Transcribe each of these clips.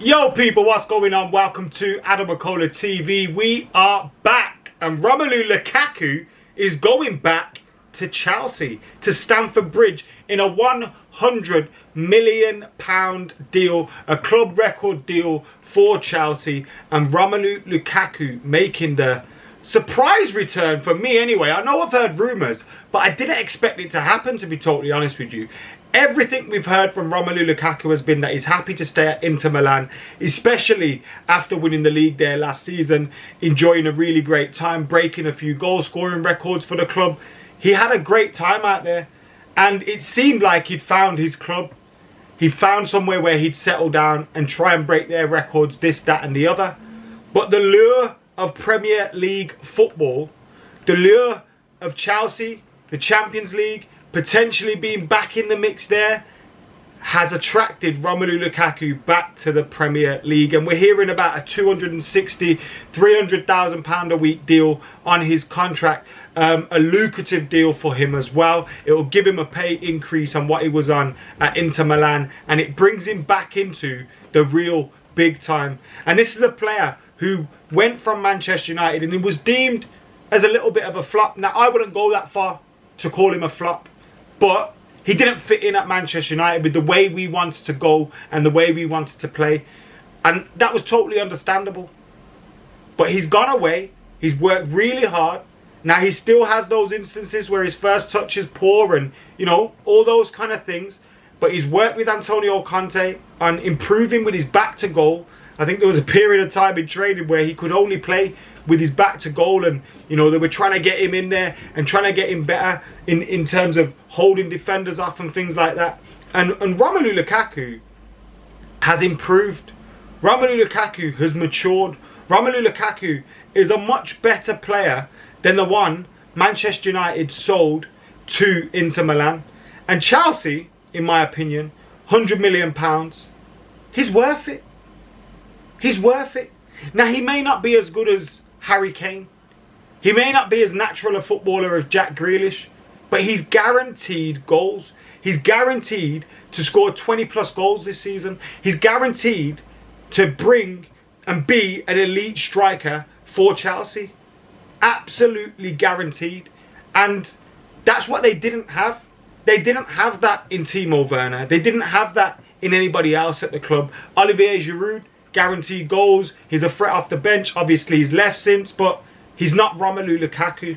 Yo people, what's going on? Welcome to AdamMcKola TV. We are back and Romelu Lukaku is going back to Chelsea, to Stamford Bridge in a £100 million deal, a club record deal for Chelsea, and Romelu Lukaku making the surprise return for me anyway. I know I've heard rumours, but I didn't expect it to happen, to be totally honest with you. Everything we've heard from Romelu Lukaku has been that he's happy to stay at Inter Milan, especially after winning the league there last season, enjoying a really great time, breaking a few goal scoring records for the club. He had a great time out there, and it seemed like he'd found his club. He found somewhere where he'd settle down and try and break their records, this, that and the other. But the lure of Premier League football, the lure of Chelsea, the Champions League, potentially being back in the mix there, has attracted Romelu Lukaku back to the Premier League. And we're hearing about a £260,000, £300,000 a week deal on his contract. A lucrative deal for him as well. It will give him a pay increase on what he was on at Inter Milan, and it brings him back into the real big time. And this is a player who went from Manchester United and he was deemed as a little bit of a flop. Now, I wouldn't go that far to call him a flop, but he didn't fit in at Manchester United with the way we wanted to go and the way we wanted to play. And that was totally understandable. But he's gone away. He's worked really hard. Now, he still has those instances where his first touch is poor and, you know, all those kind of things. But he's worked with Antonio Conte on improving with his back to goal. I think there was a period of time in training where he could only play with his back to goal, and you know they were trying to get him in there and trying to get him better in terms of holding defenders off and things like that. And Romelu Lukaku has improved. Romelu Lukaku has matured. Romelu Lukaku is a much better player than the one Manchester United sold to Inter Milan. And Chelsea, in my opinion, £100 million, he's worth it. He's worth it. Now, he may not be as good as Harry Kane. He may not be as natural a footballer as Jack Grealish, but he's guaranteed goals. He's guaranteed to score 20 plus goals this season. He's guaranteed to bring and be an elite striker for Chelsea. Absolutely guaranteed. And that's what they didn't have. They didn't have that in Timo Werner. They didn't have that in anybody else at the club. Olivier Giroud, guaranteed goals. He's a threat off the bench. Obviously, he's left since, but he's not Romelu Lukaku.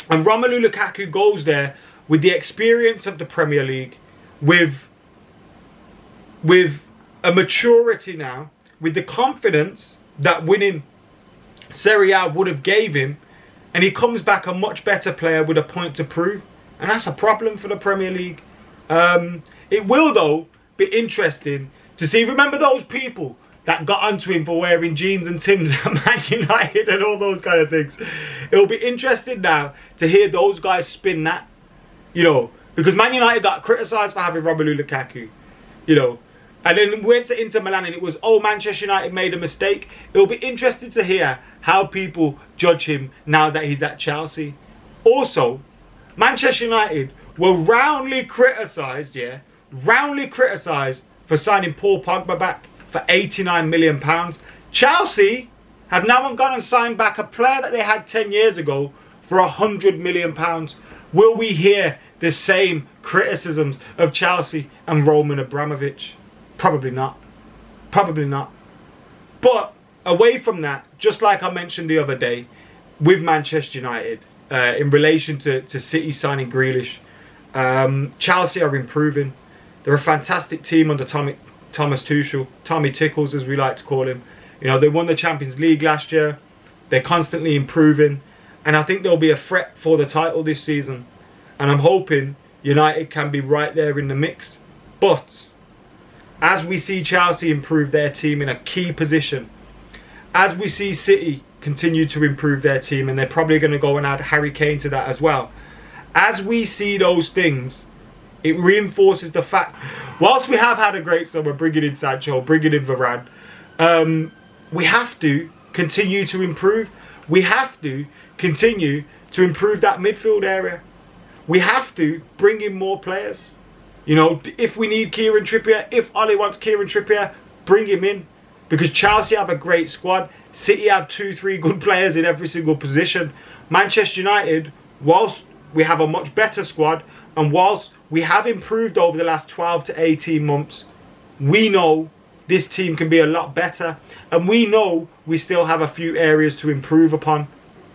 And Romelu Lukaku goes there with the experience of the Premier League, with a maturity now, with the confidence that winning Serie A would have gave him, and he comes back a much better player with a point to prove. And that's a problem for the Premier League. It will, though, be interesting to see. Remember those people that got onto him for wearing jeans and Timbs at Man United and all those kind of things? It'll be interesting now to hear those guys spin that, you know, because Man United got criticised for having Romelu Lukaku, you know, and then went to Inter Milan and it was, oh, Manchester United made a mistake. It'll be interesting to hear how people judge him now that he's at Chelsea. Also, Manchester United were roundly criticised, roundly criticised for signing Paul Pogba back for £89 million. Chelsea have now gone and signed back a player that they had 10 years ago for £100 million. Will we hear the same criticisms of Chelsea and Roman Abramovich? Probably not. Probably not. But away from that, just like I mentioned the other day with Manchester United, in relation to City signing Grealish, Chelsea are improving. They're a fantastic team under Thomas Tuchel, Tommy Tickles as we like to call him. You know, they won the Champions League last year. They're constantly improving, and I think they'll be a threat for the title this season. And I'm hoping United can be right there in the mix. But as we see Chelsea improve their team in a key position, as we see City continue to improve their team, and they're probably going to go and add Harry Kane to that as well, as we see those things, it reinforces the fact, whilst we have had a great summer bringing in Sancho, bringing in Varane, we have to continue to improve. We have to continue to improve that midfield area. We have to bring in more players. You know, if we need Kieran Trippier, if Ollie wants Kieran Trippier, bring him in. Because Chelsea have a great squad. City have 2-3 good players in every single position. Manchester United, whilst we have a much better squad, and whilst we have improved over the last 12 to 18 months, we know this team can be a lot better. And we know we still have a few areas to improve upon.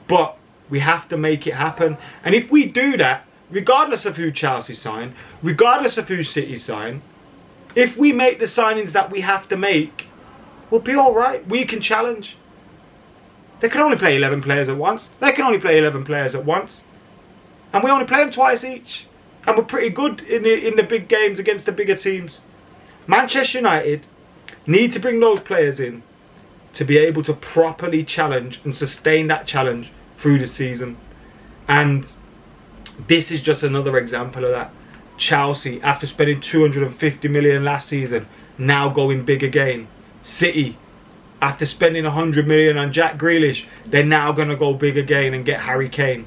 But we have to make it happen. And if we do that, regardless of who Chelsea sign, regardless of who City sign, if we make the signings that we have to make, we'll be alright. We can challenge. They can only play 11 players at once. They can only play 11 players at once. And we only play them twice each. And we're pretty good in the big games against the bigger teams. Manchester United need to bring those players in to be able to properly challenge and sustain that challenge through the season. And this is just another example of that. Chelsea, after spending 250 million last season, now going big again. City, after spending 100 million on Jack Grealish, they're now going to go big again and get Harry Kane.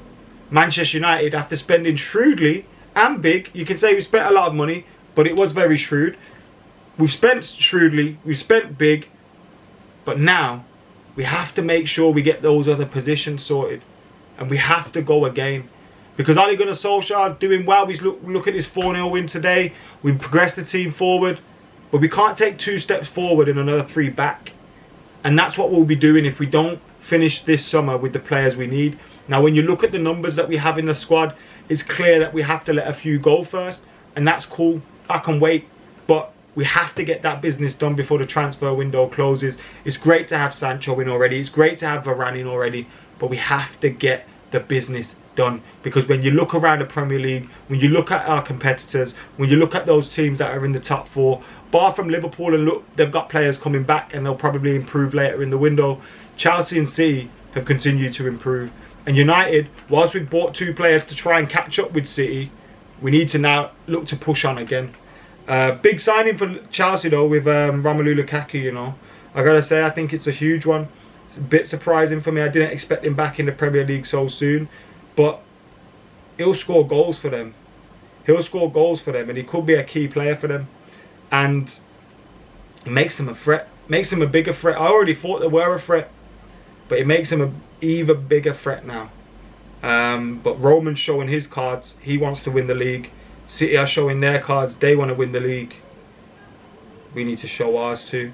Manchester United, after spending shrewdly and big, you can say we spent a lot of money, but it was very shrewd. We've spent shrewdly, we've spent big, but now we have to make sure we get those other positions sorted. And we have to go again. Because Ole Gunnar Solskjaer doing well. We look at his 4-0 win today. We progressed the team forward. But we can't take 2 steps forward and another 3 back. And that's what we'll be doing if we don't finish this summer with the players we need. Now, when you look at the numbers that we have in the squad, it's clear that we have to let a few go first. And that's cool. I can wait. But we have to get that business done before the transfer window closes. It's great to have Sancho in already. It's great to have Varane in already. But we have to get the business done. Because when you look around the Premier League, when you look at our competitors, when you look at those teams that are in the top 4, bar from Liverpool, and look, they've got players coming back and they'll probably improve later in the window. Chelsea and City have continued to improve. And United, whilst we've bought 2 players to try and catch up with City, we need to now look to push on again. Big signing for Chelsea though with Romelu Lukaku, you know. I gotta say, I think it's a huge one. It's a bit surprising for me. I didn't expect him back in the Premier League so soon. But he'll score goals for them. He'll score goals for them, and he could be a key player for them. And it makes him a threat. Makes him a bigger threat. I already thought they were a threat, but it makes him an even bigger threat now. But Roman's showing his cards. He wants to win the league. City are showing their cards. They want to win the league. We need to show ours too.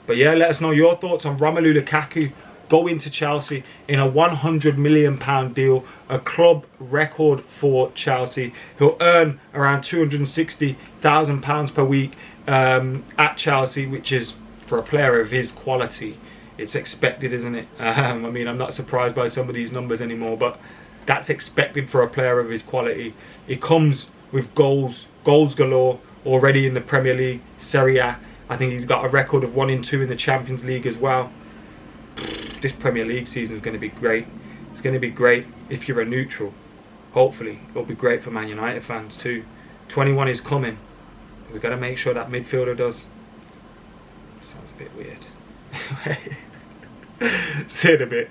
But yeah, let us know your thoughts on Romelu Lukaku going to Chelsea in a £100 million deal, a club record for Chelsea. He'll earn around £260,000 per week at Chelsea, which is, for a player of his quality, it's expected, isn't it? I mean, I'm not surprised by some of these numbers anymore, but that's expected for a player of his quality. It comes with goals galore already in the Premier League, Serie A. I think he's got a record of 1 and 2 in the Champions League as well. This Premier League season is going to be great. It's going to be great if you're a neutral. Hopefully, it'll be great for Man United fans too. 21 is coming. We've got to make sure that midfielder does. Sounds a bit weird. See you in a bit.